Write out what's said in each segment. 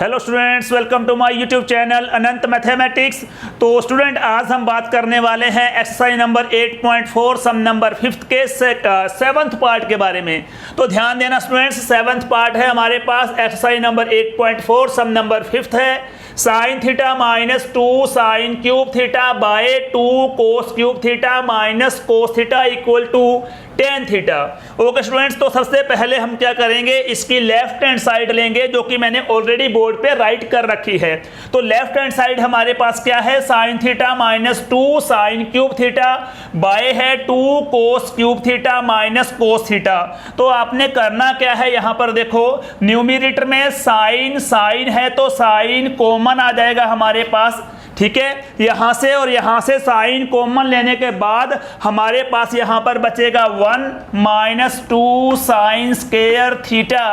Hello students, welcome to my YouTube channel Anant mathematics. तो student, आज हम बात करने वाले हैं exercise number 8.4 sum number 5th के 7th पार्ट के बारे में। तो ध्यान देना स्टूडेंट्स, 7th पार्ट है हमारे पास। Exercise number 8.4 sum number 5th है। Sine theta minus 2 sine cube theta by 2 cos cube theta minus cos theta equal to tan theta. Okay students, तो सबसे पहले हम क्या करेंगे, इसकी लेफ्ट हैंड साइड लेंगे जो कि मैंने ऑलरेडी बोर्ड पे राइट कर रखी है। तो लेफ्ट हैंड साइड हमारे पास क्या है, sine theta minus 2 sine cube theta bye है 2 cos cube theta minus cos theta. तो आपने करना क्या है, यहां पर देखो न्यूमरेटर में साइन साइन है तो साइन कॉमन आ जाएगा हमारे पास, ठीक है। यहां से और यहां से साइन कॉमन लेने के बाद हमारे पास यहां पर बचेगा 1 minus 2 sine square theta.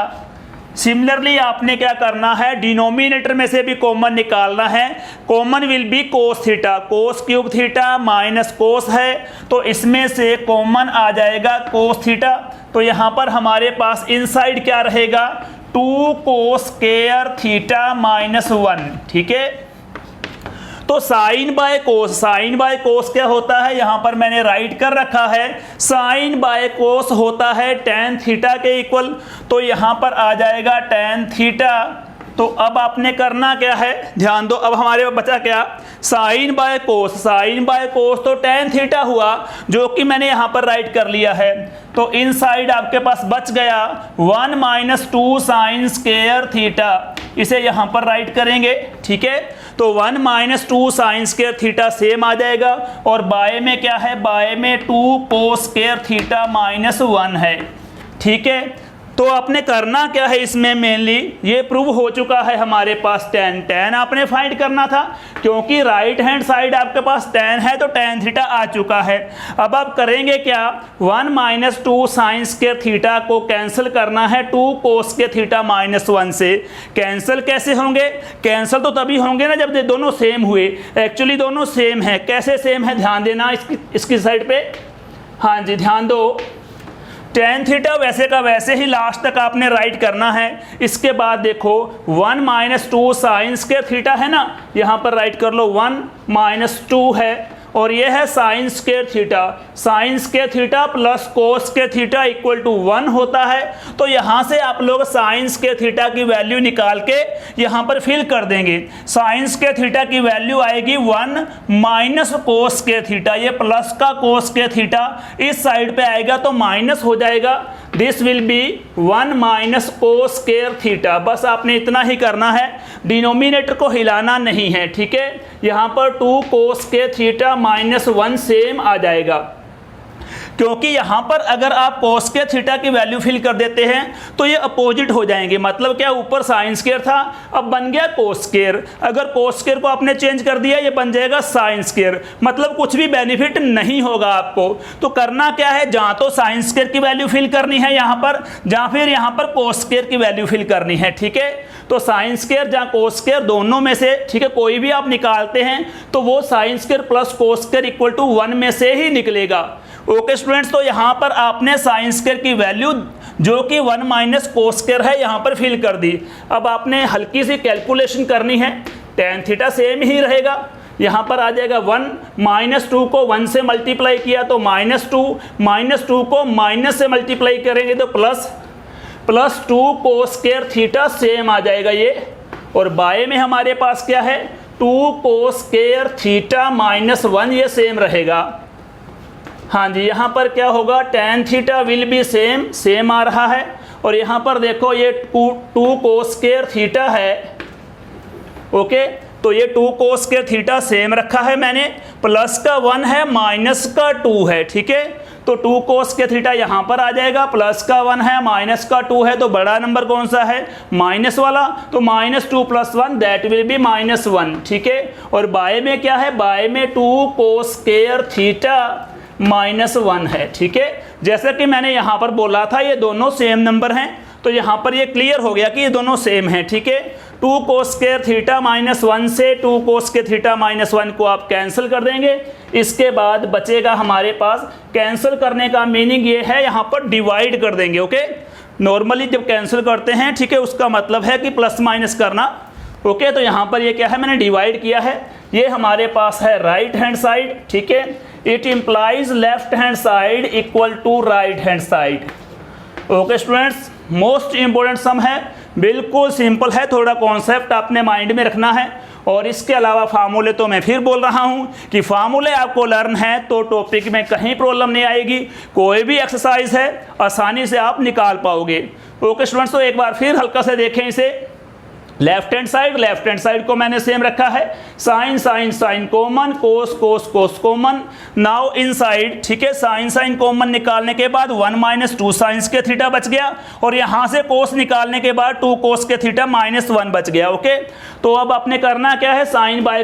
Similarly आपने क्या करना है, डिनोमिनेटर में से भी कॉमन निकालना है। Common will be cos theta, cos cube theta minus कोस है तो इसमें से कॉमन आ जाएगा कोस थीटा। तो यहां पर हमारे पास इनसाइड क्या रहेगा, 2 कोस स्क्वायर थीटा माइनस 1, ठीक है। तो साइन बाय कोस क्या होता है, यहां पर मैंने राइट कर रखा है, साइन बाय कोस होता है टेन थीटा के इक्वल। तो यहां पर आ जाएगा टेन थीटा। तो अब आपने करना क्या है, ध्यान दो, अब हमारे पास बचा क्या, साइन बाय कोस तो टेन थीटा हुआ जो कि मैंने यहां पर राइट कर लिया है। तो इनसाइड आपके पास बच गया 1 माइनस 2 साइन स्क्वायर थीटा, इसे यहां पर राइट करेंगे, ठीक है। तो 1 minus 2 sine square theta same आ जाएगा और बाय में क्या है, बाय में 2 कोस स्क्वायर थीटा माइनस 1 है, ठीक है। तो आपने करना क्या है, इसमें मेनली ये प्रूव हो चुका है हमारे पास tan आपने फाइंड करना था क्योंकि राइट हैंड साइड आपके पास tan है तो tan थीटा आ चुका है। अब आप करेंगे क्या, 1 माइनस 2 साइन स्क्वायर थीटा को कैंसिल करना है 2 कोस स्क्वायर थीटा माइनस 1 से। कैंसिल कैसे होंगे, कैंसिल तो तभी होंगे ना जब ये दोनों सेम हुए। एक्चुअली दोनों सेम है, कैसे सेम है ध्यान देना इसकी साइड पे, हाँ जी ध्यान दो। टेन थीटा वैसे का वैसे ही लास्ट तक आपने राइट करना है। इसके बाद देखो 1 माइनस 2 साइन स्क्वायर थीटा है ना, यहाँ पर राइट कर लो 1 माइनस 2 है और ये है sine square theta plus cos square theta equal to 1 होता है। तो यहाँ से आप लोग साइन स्क्वायर थीटा की वैल्यू निकाल के यहाँ पर फिल कर देंगे। साइन स्क्वायर थीटा की वैल्यू आएगी 1 माइनस कोस स्क्वायर थीटा, ये प्लस का कोस स्क्वायर थीटा इस साइड पे आएगा तो माइनस हो जाएगा। This will be 1 minus cos square theta. बस आपने इतना ही करना है, डिनोमिनेटर को हिलाना नहीं है, ठीक है। यहाँ पर 2 cos square theta minus 1 same आ जाएगा क्योंकि यहाँ पर अगर आप कोस स्क्वायर थीटा की वैल्यू फिल कर देते हैं तो ये अपोजिट हो जाएंगे। मतलब क्या, ऊपर साइन स्क्वायर था अब बन गया कोस स्क्वायर, अगर कोस स्क्वायर को आपने चेंज कर दिया ये बन जाएगा साइन स्क्वायर, मतलब कुछ भी बेनिफिट नहीं होगा आपको। तो करना क्या है, जहाँ तो साइन स्क्वायर की वैल्यू फिल करनी है यहाँ पर, जहाँ फिर यहाँ पर कोस स्क्वायर की वैल्यू फिल करनी है, ठीक है। तो साइन स्क्वायर जहाँ कोस स्क्वायर दोनों में से, ठीक है, कोई भी आप निकालते हैं तो वो sine square plus cos square equal to 1 में से ही निकलेगा। ओके स्टूडेंट्स, तो यहाँ पर आपने साइन स्क्वायर की वैल्यू जो कि 1 माइनस कोस स्क्वायर है यहाँ पर फिल कर दी। अब आपने हल्की सी कैलकुलेशन करनी है, टेन थीटा सेम ही रहेगा, यहाँ पर आ जाएगा 1 माइनस 2 को 1 से मल्टीप्लाई किया तो माइनस 2 को माइनस से मल्टीप्लाई करेंगे तो plus 2 cos square theta same आ जाएगा ये। और बाय में हमारे पास क्या है, 2 कोस स्क्वायर थीटा माइनस 1, ये सेम रहेगा। हाँ जी, यहाँ पर क्या होगा, tan theta will be same आ रहा है। और यहाँ पर देखो ये 2 कोस स्क्वायर थीटा है, ओके। तो ये 2 कोस स्क्वायर थीटा सेम रखा है मैंने, प्लस का 1 है माइनस का 2 है, ठीक है। तो 2 कोस स्क्वायर थीटा यहाँ पर आ जाएगा, प्लस का 1 है माइनस का 2 है, तो बड़ा नंबर कौन सा है, माइनस वाला। तो minus 2 plus 1 that will be minus 1, ठीक है। और बाय में क्या है, बाय में 2 कोस स्क्वायर थीटा माइनस 1 है, ठीक है। जैसा कि मैंने यहाँ पर बोला था ये दोनों सेम नंबर हैं, तो यहाँ पर ये क्लियर हो गया कि ये दोनों सेम हैं, ठीक है। 2 कोस स्क्वायर थीटा माइनस 1 से 2 कोस स्क्वायर थीटा माइनस 1 को आप कैंसिल कर देंगे। इसके बाद बचेगा हमारे पास, कैंसिल करने का मीनिंग ये है यहाँ पर डिवाइड कर देंगे, ओके। नॉर्मली जब कैंसिल करते हैं, ठीक है, उसका मतलब है कि प्लस माइनस करना ओके, तो यहाँ पर ये क्या है, मैंने डिवाइड किया है, ये हमारे पास है राइट हैंड साइड, ठीक है, it implies left hand side equal to right hand side. Okay students, most important sum है, बिल्कुल सिंपल है, थोड़ा कॉन्सेप्ट आपने माइंड में रखना है। और इसके अलावा फार्मूले तो मैं फिर बोल रहा हूँ कि फार्मूले आपको लर्न है तो टॉपिक में कहीं प्रॉब्लम नहीं आएगी, कोई भी एक्सरसाइज है आसानी से आप निकाल पाओगे। ओके स्टूडेंट्स, तो एक बार फिर हल्का से देखें इसे। लेफ्ट हैंड साइड को मैंने सेम रखा है, sine sine sine common, cos cos cos common. Now inside, ठीक है, साइन साइन कॉमन निकालने के बाद 1 - 2 साइंस के थीटा बच गया, और यहाँ से कोस निकालने के बाद 2 कोस के थीटा -1 बच गया। ओके, तो अब आपने करना क्या है, sine by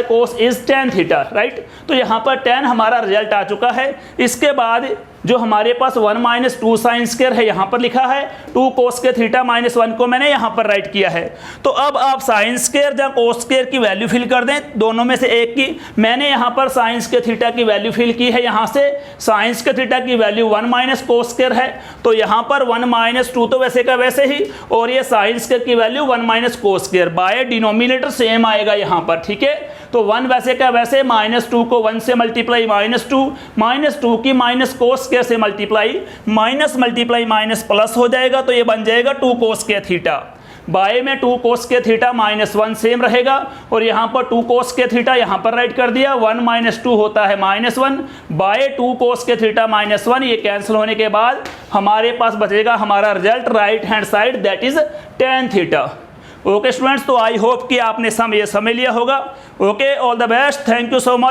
cos is tan theta, right. तो यहाँ पर tan हमारा रिजल्ट आ चुका है। इसके बाद जो हमारे पास 1 - 2 साइन स्क्वायर है यहाँ पर लिखा है, 2 कोस के थीटा -1 को मैंने यहाँ पर राइट किया है। तो अब आप साइन स्क्वायर या कोस स्क्वायर की वैल्यू फिल कर दें, दोनों में से एक की। मैंने यहाँ पर साइंस के थीटा की वैल्यू फिल की है, यहाँ से साइंस के थीटा की वैल्यू 1 - कोस स्क्वायर है, तो यहाँ पर 1 - 2 तो वैसे का वैसे ही, और ये साइन स्क्वायर की value 1 - cos square, by denominator same आएगा यहाँ पर, ठीक है। तो 1 वैसे का वैसे, -2 को 1 से मल्टीप्लाई -2 की माइनस कोस स्क्वायर से multiply, minus multiply minus plus हो जाएगा, तो ये बन जाएगा 2 कोस के थीटा। बाय में 2 कोस के थीटा -1 सेम रहेगा, और यहाँ पर 2 कोस के थीटा यहाँ पर राइट कर दिया, 1 - 2 होता है -1, बाय 2 कोस के थीटा -1, ये कैंसिल होने के बाद हमारे पास बचेगा हमारा result right hand side, that is tan theta. Okay students, तो आई होप कि आपने ये समझ लिया होगा। Okay, all the best, thank you so much.